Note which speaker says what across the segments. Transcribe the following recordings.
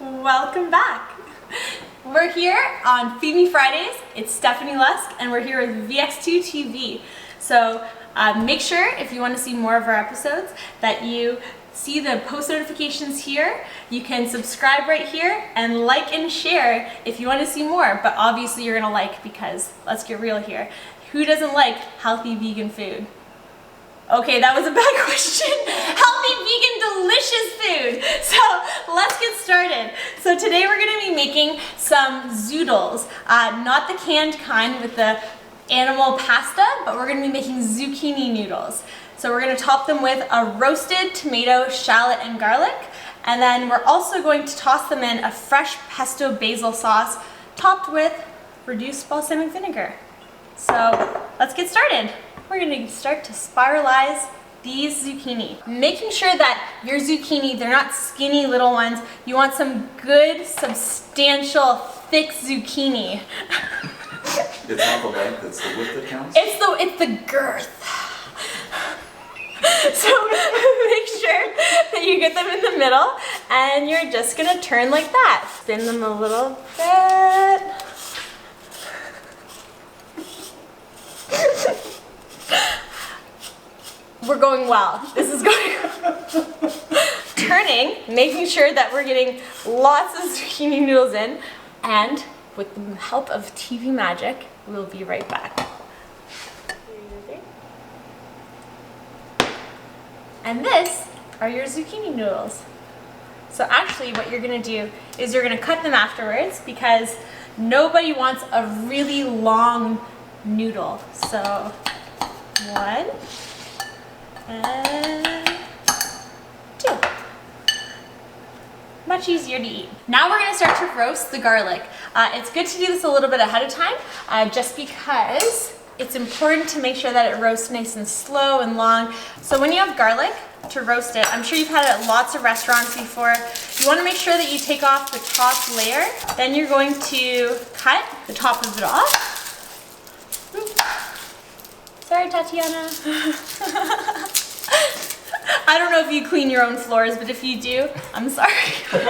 Speaker 1: Welcome back. We're here on Feed Me Fridays. It's Stephanie Lusk and we're here with VX2TV. So make sure if you want to see more of our episodes that you see the post notifications here. You can subscribe right here and like and share if you want to see more, but obviously you're gonna like, because let's get real here. Who doesn't like healthy vegan food? Okay, that was a bad question. Healthy, vegan, delicious food. So let's get started. So today we're gonna be making some zoodles. Not the canned kind with the animal pasta, but we're gonna be making zucchini noodles. So we're gonna top them with a roasted tomato, shallot, and garlic. And then we're also going to toss them in a fresh pesto basil sauce topped with reduced balsamic vinegar. So let's get started. We're gonna start to spiralize these zucchini. Making sure that your zucchini, they're not skinny little ones. You want some good, substantial, thick zucchini.
Speaker 2: It's not the length, it's the width that counts?
Speaker 1: It's the girth. So make sure that you get them in the middle and you're just gonna turn like that. Spin them a little bit. We're going well. This is going well. Turning, making sure that we're getting lots of zucchini noodles in, and with the help of TV magic, we'll be right back. And this are your zucchini noodles. So actually what you're gonna do is you're gonna cut them afterwards, because nobody wants a really long noodle. So 1 and 2. Much easier to eat. Now we're gonna start to roast the garlic. It's good to do this a little bit ahead of time, just because it's important to make sure that it roasts nice and slow and long. So when you have garlic to roast it, I'm sure you've had it at lots of restaurants before, you wanna make sure that you take off the top layer. Then you're going to cut the top of it off. Sorry, Tatiana. I don't know if you clean your own floors, but if you do, I'm sorry. But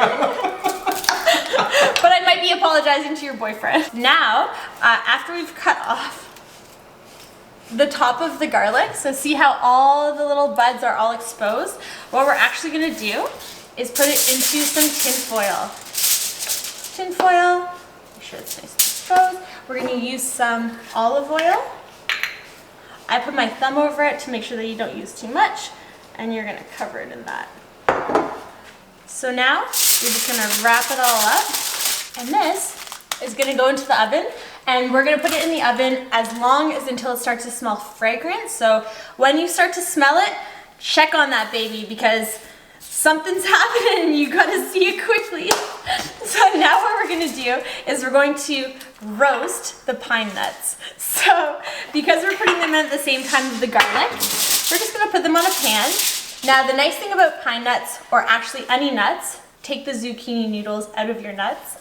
Speaker 1: I might be apologizing to your boyfriend. Now, after we've cut off the top of the garlic, so see how all the little buds are all exposed? What we're actually gonna do is put it into some tin foil. Tin foil, make sure it's nice and exposed. We're gonna use some olive oil. I put my thumb over it to make sure that you don't use too much, and you're gonna cover it in that. So now, you're just gonna wrap it all up, and this is gonna go into the oven, and we're gonna put it in the oven as long as until it starts to smell fragrant. So when you start to smell it, check on that baby, because something's happening and you gotta see it quickly. So now what we're gonna do is we're going to roast the pine nuts. So because we're putting them in at the same time as the garlic, we're just gonna put them on a pan. Now the nice thing about pine nuts, or actually any nuts, take the zucchini noodles out of your nuts.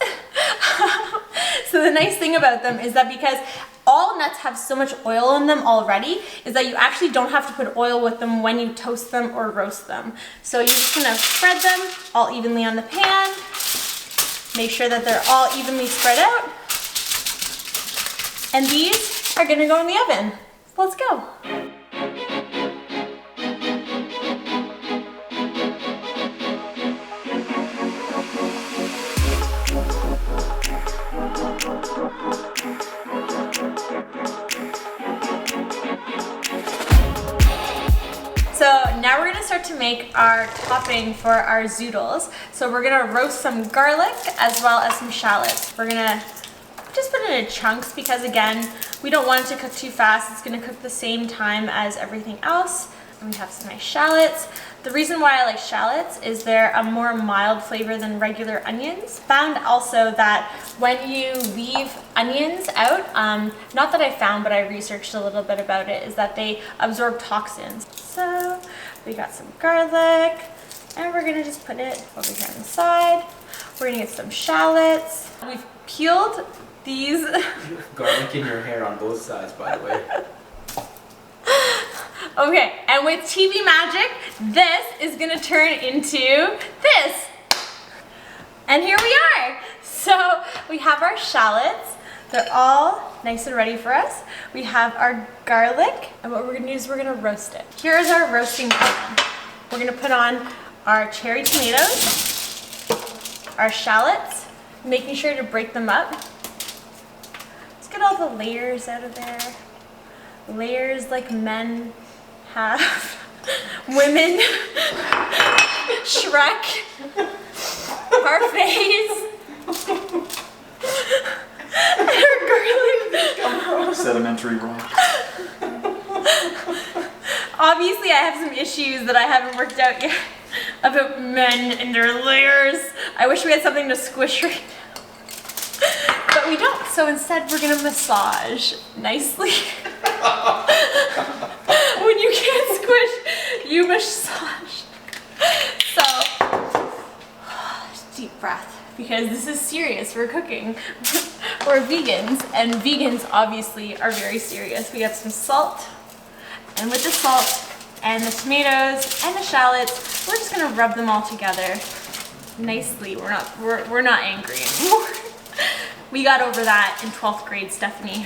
Speaker 1: So the nice thing about them is that because all nuts have so much oil in them already, is that you actually don't have to put oil with them when you toast them or roast them. So you're just gonna spread them all evenly on the pan. Make sure that they're all evenly spread out. And these are gonna go in the oven. Let's go. So now we're gonna start to make our topping for our zoodles. So we're gonna roast some garlic as well as some shallots. We're gonna just put it in chunks because, again, we don't want it to cook too fast. It's gonna cook the same time as everything else. And we have some nice shallots. The reason why I like shallots is they're a more mild flavor than regular onions. Found also that when you leave onions out, not that I found, but I researched a little bit about it, is that they absorb toxins. So we got some garlic, and we're gonna just put it over here on the side. We're gonna get some shallots. We've peeled these.
Speaker 3: You have garlic in your hair on both sides, by the way.
Speaker 1: Okay, and with TV magic, this is gonna turn into this. And here we are. So we have our shallots. They're all nice and ready for us. We have our garlic, and what we're gonna do is we're gonna roast it. Here's our roasting pan. We're gonna put on our cherry tomatoes, our shallots, making sure to break them up. Let's get all the layers out of there. Layers like men have. Women, Shrek, parfaits, and our garlic.
Speaker 2: Sedimentary rock.
Speaker 1: Obviously, I have some issues that I haven't worked out yet about men and their layers. I wish we had something to squish right now. But we don't, so instead we're gonna massage nicely. When you can't squish, you massage. So, deep breath, because this is serious. We're cooking. We're vegans, and vegans obviously are very serious. We have some salt, and with the salt and the tomatoes and the shallots, we're just gonna rub them all together nicely. We're not angry anymore. We got over that in 12th grade, Stephanie.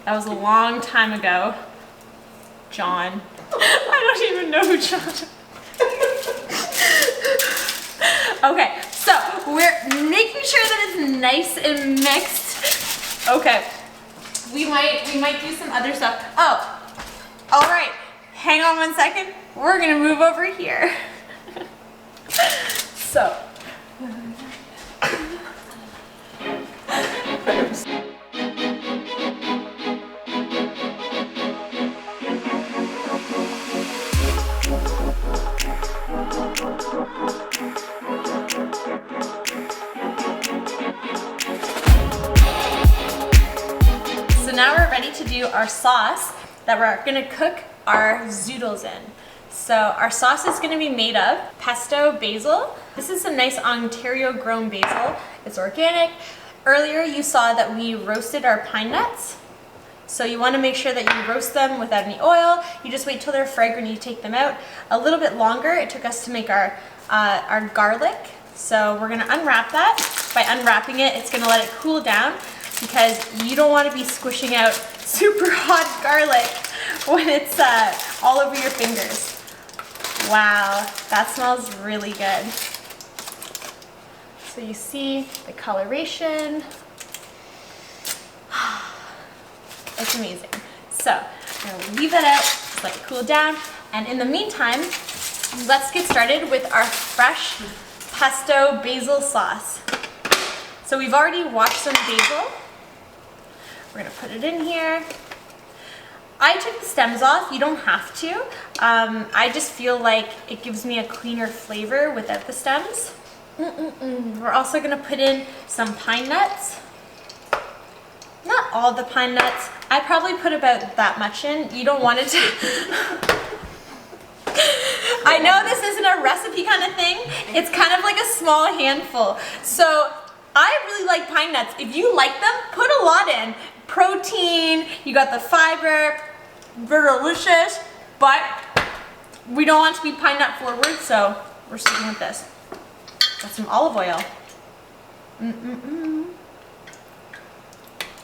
Speaker 1: That was a long time ago. John. I don't even know who John is. Okay, so we're making sure that it's nice and mixed. Okay, we might do some other stuff. Oh, all right, hang on one second. We're gonna move over here. So. Now we're ready to do our sauce that we're gonna cook our zoodles in. So our sauce is gonna be made of pesto basil. This is some nice Ontario grown basil. It's organic. Earlier you saw that we roasted our pine nuts. So you wanna make sure that you roast them without any oil. You just wait till they're fragrant and you take them out. A little bit longer it took us to make our garlic. So we're gonna unwrap that. By unwrapping it, it's gonna let it cool down, because you don't want to be squishing out super hot garlic when it's all over your fingers. Wow, that smells really good. So you see the coloration. It's amazing. So I'm going to leave that out, just let it cool down. And in the meantime, let's get started with our fresh pesto basil sauce. So we've already washed some basil. We're gonna put it in here. I took the stems off. You don't have to. I just feel like it gives me a cleaner flavor without the stems. We're also gonna put in some pine nuts. Not all the pine nuts. I probably put about that much in. You don't want it to. I know this isn't a recipe kind of thing. It's kind of like a small handful. So I really like pine nuts. If you like them, put a lot in. Protein, you got the fiber, they're delicious, but we don't want to be pine nut forward, so we're sticking with this. Got some olive oil.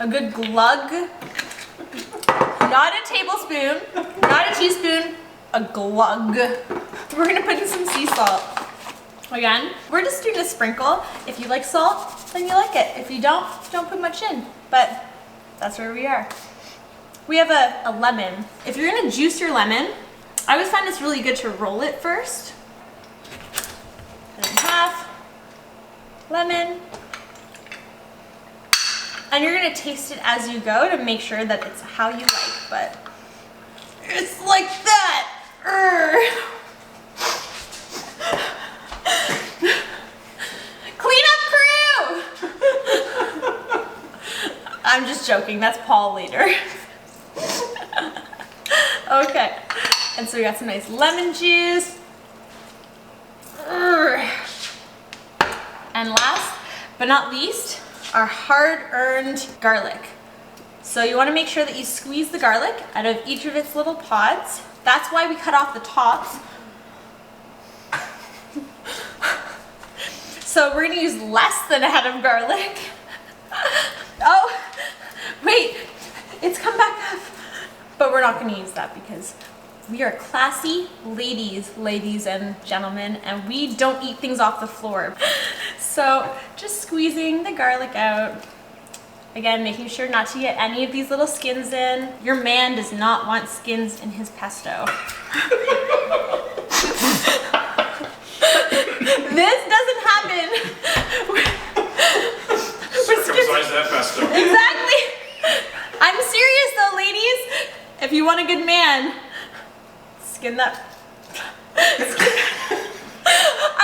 Speaker 1: A good glug. Not a tablespoon, not a teaspoon, a glug. We're gonna put in some sea salt. Again, we're just doing a sprinkle. If you like salt, then you like it. If you don't put much in, but that's where we are. We have a lemon. If you're gonna juice your lemon, I always find it's really good to roll it first. Cut it in half. Lemon. And you're gonna taste it as you go to make sure that it's how you like, but it's like that. Clean up crew! I'm just joking, that's Paul later. Okay, and so we got some nice lemon juice. And last but not least, our hard-earned garlic. So you want to make sure that you squeeze the garlic out of each of its little pods. That's why we cut off the tops. So we're going to use less than a head of garlic. Oh, wait, it's come back up. But we're not going to use that because we are classy ladies and gentlemen, and we don't eat things off the floor. So just squeezing the garlic out. Again, making sure not to get any of these little skins in. Your man does not want skins in his pesto. This doesn't happen.
Speaker 2: Circumcise that pesto.
Speaker 1: Exactly. I'm serious though, ladies. If you want a good man, skin that. I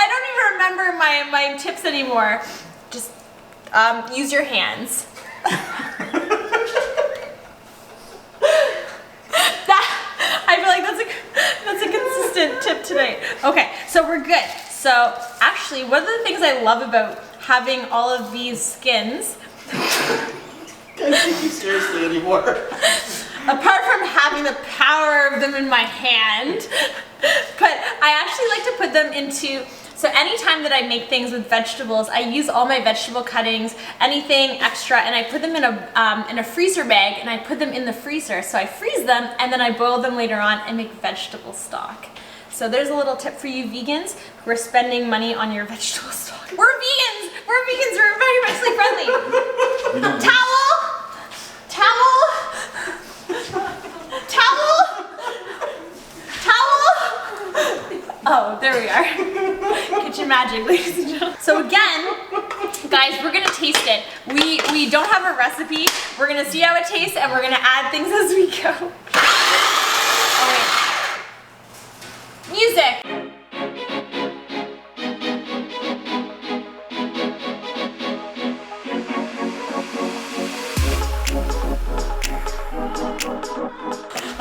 Speaker 1: don't even remember my tips anymore. Just use your hands. I feel like that's a consistent tip today. Okay, so we're good. So actually, one of the things I love about having all of these skins,
Speaker 3: I can't take you seriously anymore.
Speaker 1: apart from having the power of them in my hand, but I actually like to put them into, so anytime that I make things with vegetables, I use all my vegetable cuttings, anything extra, and I put them in a freezer bag, and I put them in the freezer. So I freeze them, and then I boil them later on and make vegetable stock. So there's a little tip for you vegans who are spending money on your vegetable stock. We're vegans! We're vegans! We're environmentally friendly! Towel! Towel! Towel! Towel! Oh, there we are. Kitchen magic, ladies and gentlemen. So again, guys, we're gonna taste it. We don't have a recipe. We're gonna see how it tastes, and we're gonna add things as we go. Oh, wait. Music.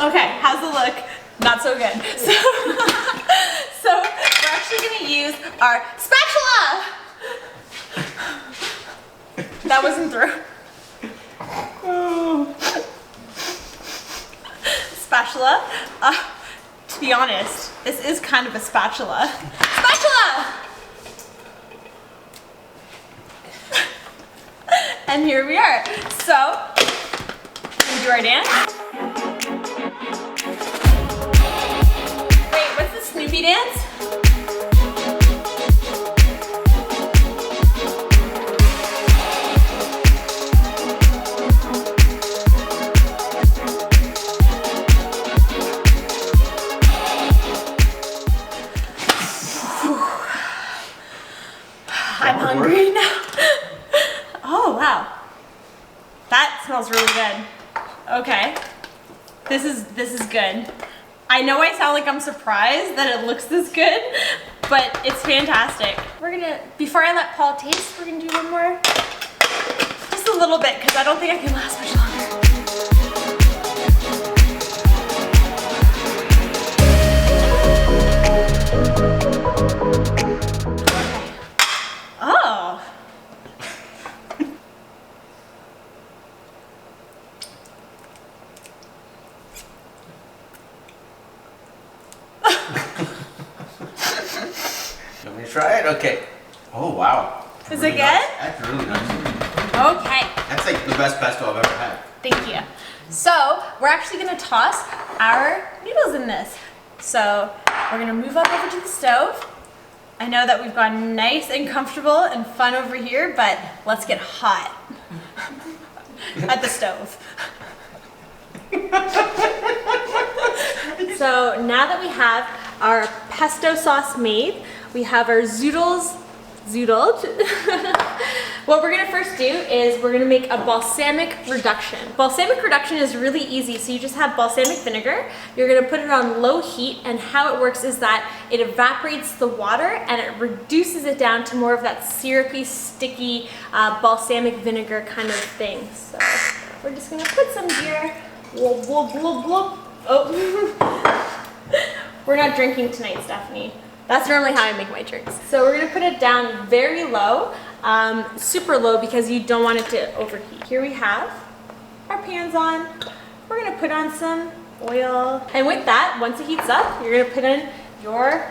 Speaker 1: Okay, how's the look? Not so good. So we're actually gonna use our spatula. That wasn't through. Spatula. To be honest, this is kind of a spatula. Spatula! And here we are. So, can we do our dance? Wait, what's the Snoopy dance? I'm hungry now. Oh, wow. That smells really good. Okay. This is good. I know I sound like I'm surprised that it looks this good, but it's fantastic. We're gonna, before I let Paul taste, we're gonna do one more. Just a little bit, because I don't think I can last much longer. Oh.
Speaker 3: You want me to try it? Okay. Oh, wow.
Speaker 1: Is
Speaker 3: Really
Speaker 1: it good?
Speaker 3: nice. That's really nice.
Speaker 1: Okay.
Speaker 3: That's like the best pesto I've ever had.
Speaker 1: Thank you. So we're actually gonna toss our noodles in this. So we're gonna move up over to the stove. I know that we've gone nice and comfortable and fun over here, but let's get hot at the stove. So now that we have our pesto sauce made, we have our zoodled. What we're gonna first do is we're gonna make a balsamic reduction. Balsamic reduction is really easy. So you just have balsamic vinegar. You're gonna put it on low heat, and how it works is that it evaporates the water and it reduces it down to more of that syrupy, sticky balsamic vinegar kind of thing. So we're just gonna put some here. Whoop, whoop, whoop, whoop. Oh, we're not drinking tonight, Stephanie. That's normally how I make my drinks. So we're gonna put it down very low, super low, because you don't want it to overheat. Here we have our pan's on. We're gonna put on some oil. And with that, once it heats up, you're gonna put in your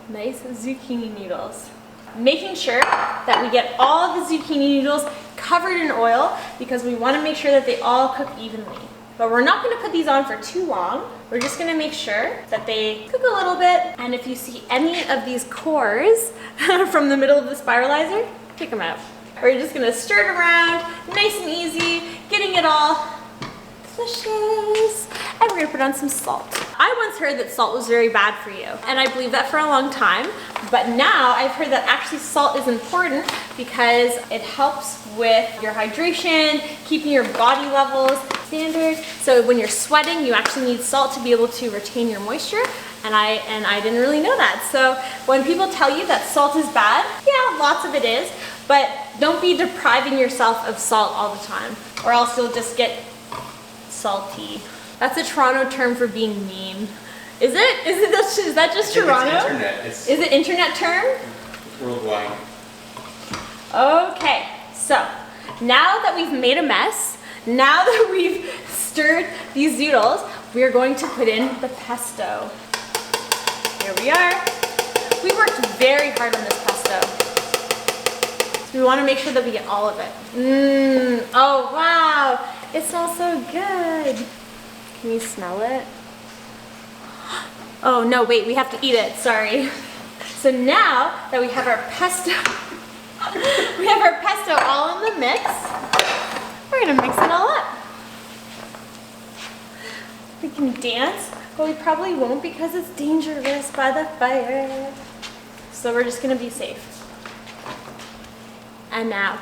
Speaker 1: nice zucchini noodles. Making sure that we get all the zucchini noodles covered in oil because we want to make sure that they all cook evenly. But we're not going to put these on for too long. We're just going to make sure that they cook a little bit. And if you see any of these cores from the middle of the spiralizer, take them out. We're just going to stir it around, nice and easy, getting it all delicious. And we're going to put on some salt. I once heard that salt was very bad for you, and I believed that for a long time. But now I've heard that actually salt is important because it helps with your hydration, keeping your body levels standard. So when you're sweating, you actually need salt to be able to retain your moisture. And I didn't really know that. So when people tell you that salt is bad, yeah, lots of it is, but don't be depriving yourself of salt all the time, or else you'll just get salty. That's a Toronto term for being mean. Is it? Is that just Toronto?
Speaker 3: It's internet. Is
Speaker 1: it internet term?
Speaker 3: worldwide.
Speaker 1: Okay, so now that we've made a mess, now that we've stirred these noodles, we are going to put in the pesto. Here we are. We worked very hard on this pesto. So we want to make sure that we get all of it. Oh wow, it smells so good. Can you smell it? Oh no, wait, we have to eat it, sorry. So now that we have our pesto, we have our pesto all in the mix, we're gonna mix it all up. We can dance, but we probably won't because it's dangerous by the fire. So we're just gonna be safe. And now,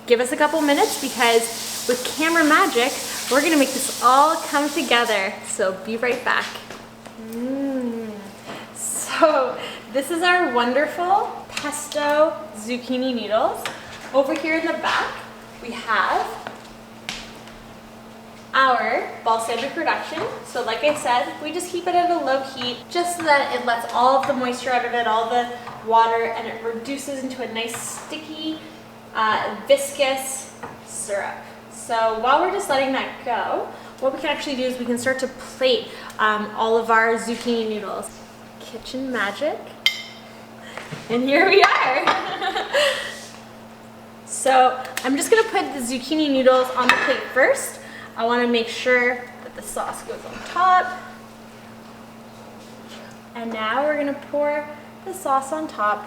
Speaker 1: give us a couple minutes because with camera magic, we're gonna make this all come together. So be right back. So this is our wonderful pesto zucchini noodles. Over here in the back, we have our balsamic reduction. So like I said, we just keep it at a low heat just so that it lets all of the moisture out of it, all the water, and it reduces into a nice sticky, viscous syrup. So while we're just letting that go, what we can actually do is we can start to plate all of our zucchini noodles. Kitchen magic. And here we are. So I'm just gonna put the zucchini noodles on the plate first. I wanna make sure that the sauce goes on top. And now we're gonna pour the sauce on top.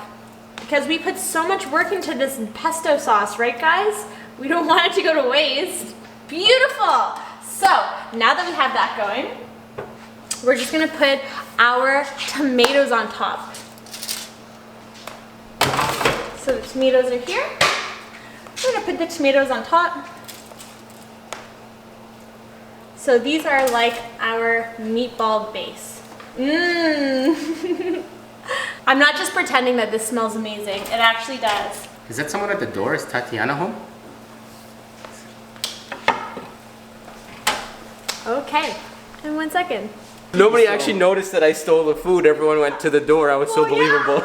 Speaker 1: Because we put so much work into this pesto sauce, right guys? We don't want it to go to waste. Beautiful! So, now that we have that going, we're just gonna put our tomatoes on top. So the tomatoes are here. We're gonna put the tomatoes on top. So these are like our meatball base. I'm not just pretending that this smells amazing. It actually does.
Speaker 4: Is that someone at the door? Is Tatiana home?
Speaker 1: Okay, in 1 second.
Speaker 4: Nobody actually noticed that I stole the food. Everyone went to the door. I was so believable.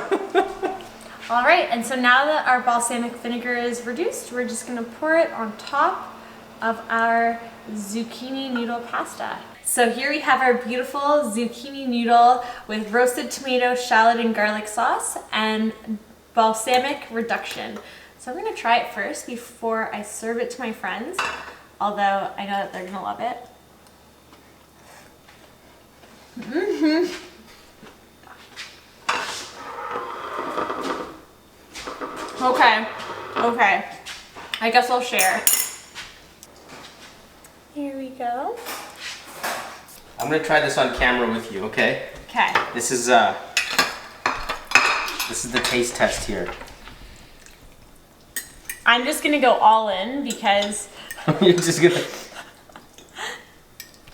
Speaker 1: All right, and so now that our balsamic vinegar is reduced, we're just gonna pour it on top of our zucchini noodle pasta. So here we have our beautiful zucchini noodle with roasted tomato, shallot, and garlic sauce and balsamic reduction. So I'm gonna try it first before I serve it to my friends, although I know that they're gonna love it. Okay. I guess I'll share. Here we go.
Speaker 4: I'm gonna try this on camera with you, okay?
Speaker 1: Okay.
Speaker 4: This is the taste test here.
Speaker 1: I'm just gonna go all in because.
Speaker 4: You're just gonna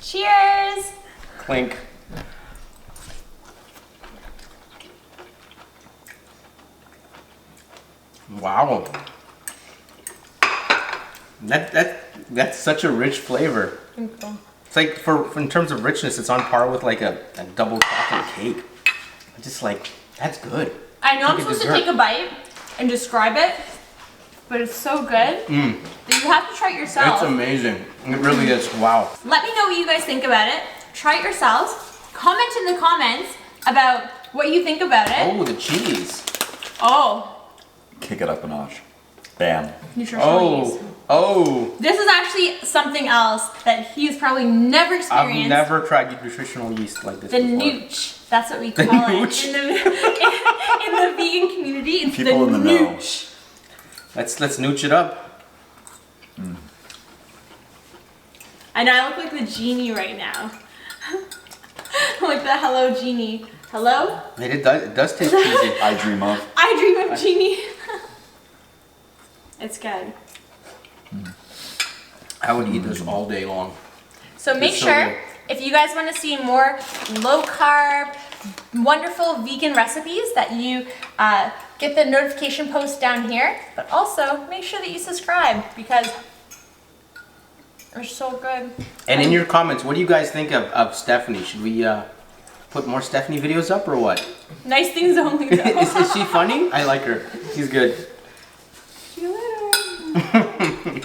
Speaker 1: Cheers!
Speaker 4: clink. Wow. That's such a rich flavor.
Speaker 1: Okay.
Speaker 4: It's like in terms of richness, it's on par with like a double chocolate cake. Just like, that's good.
Speaker 1: I know I'm
Speaker 4: Like a
Speaker 1: supposed to
Speaker 4: dessert.
Speaker 1: take a bite and describe it, but it's so good
Speaker 4: Mm.
Speaker 1: that you have to try it yourself.
Speaker 4: It's amazing. It really is. Wow.
Speaker 1: Let me know what you guys think about it. Try it yourselves. Comment in the comments about what you think about it.
Speaker 4: Oh, the cheese.
Speaker 1: Oh,
Speaker 2: Kick it up a notch. Bam.
Speaker 1: nutritional yeast.
Speaker 4: Oh.
Speaker 1: This is actually something else that he's probably never experienced.
Speaker 4: I've never tried nutritional yeast like this
Speaker 1: The
Speaker 4: before.
Speaker 1: nooch. That's what we call it
Speaker 4: nooch?
Speaker 1: in the vegan community. It's
Speaker 2: People
Speaker 1: the
Speaker 2: in the know.
Speaker 1: nooch.
Speaker 4: Let's nooch it up.
Speaker 1: I know I look like the genie right now. Like the hello genie. Hello?
Speaker 4: It does taste cheesy.
Speaker 2: I dream of.
Speaker 1: I dream of genie. It's good.
Speaker 4: I would eat this all day long.
Speaker 1: So make
Speaker 4: It's so
Speaker 1: sure,
Speaker 4: good.
Speaker 1: if you guys want to see more low carb, wonderful vegan recipes, that you get the notification post down here. But also, make sure that you subscribe because they're so good.
Speaker 4: And in your comments, what do you guys think of Stephanie? Should we put more Stephanie videos up or what?
Speaker 1: Nice things only though.
Speaker 4: Is she funny? I like her. She's good.
Speaker 1: See you later.